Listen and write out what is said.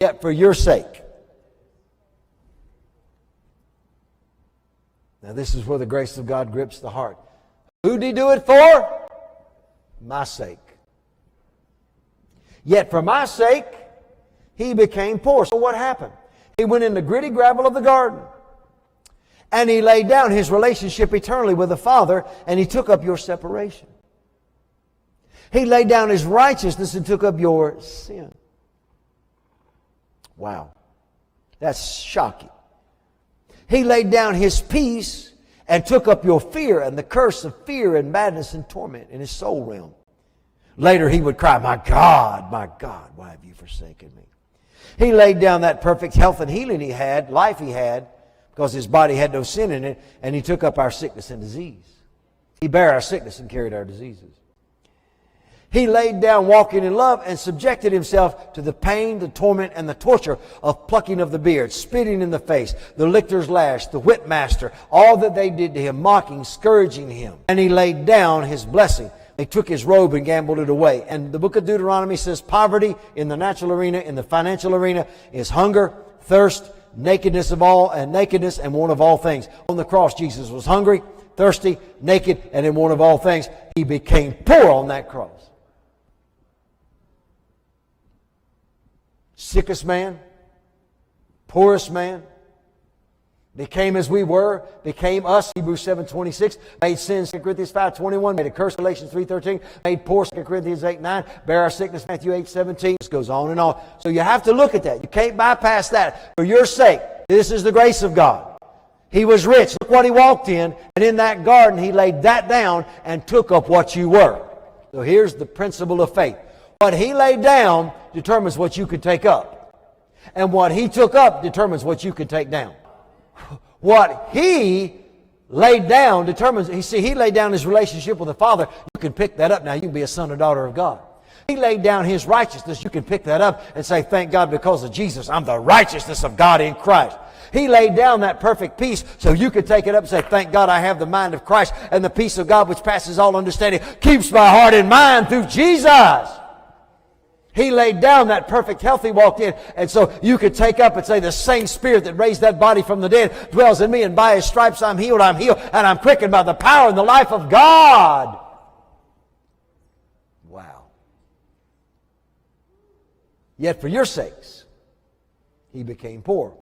yet for your sake. Now this is where the grace of God grips the heart. Who did He do it for? My sake. Yet for my sake, He became poor. So what happened? He went in the gritty gravel of the garden. And He laid down His relationship eternally with the Father, and He took up your separation. He laid down His righteousness and took up your sin. Wow. That's shocking. He laid down His peace and took up your fear and the curse of fear and madness and torment in His soul realm. Later He would cry, my God, why have you forsaken me? He laid down that perfect health and healing He had, life He had, because His body had no sin in it, and He took up our sickness and disease. He bare our sickness and carried our diseases. He laid down walking in love and subjected Himself to the pain, the torment, and the torture of plucking of the beard, spitting in the face, the lictor's lash, the whipmaster, all that they did to Him, mocking, scourging Him. And He laid down His blessing. They took His robe and gambled it away. And the book of Deuteronomy says poverty in the natural arena, in the financial arena, is hunger, thirst, nakedness and want of all things. On the cross, Jesus was hungry, thirsty, naked, and in want of all things. He became poor on that cross. Sickest man, poorest man, became as we were, became us, Hebrews 7:26, made sin, 2 Corinthians 5:21, made a curse, Galatians 3:13, made poor, 2 Corinthians 8:9, bear our sickness, Matthew 8:17. This goes on and on. So you have to look at that. You can't bypass that. For your sake, this is the grace of God. He was rich. Look what He walked in, and in that garden He laid that down and took up what you were. So here's the principle of faith. What He laid down determines what you could take up. And what He took up determines what you could take down. What He laid down determines, He laid down His relationship with the Father. You can pick that up now. You can be a son or daughter of God. He laid down His righteousness. You can pick that up and say, thank God because of Jesus, I'm the righteousness of God in Christ. He laid down that perfect peace so you could take it up and say, thank God I have the mind of Christ, and the peace of God which passes all understanding keeps my heart and mind through Jesus. He laid down that perfect health He walked in. And so you could take up and say, the same Spirit that raised that body from the dead dwells in me, and by His stripes I'm healed, and I'm quickened by the power and the life of God. Wow. Yet for your sakes, He became poor.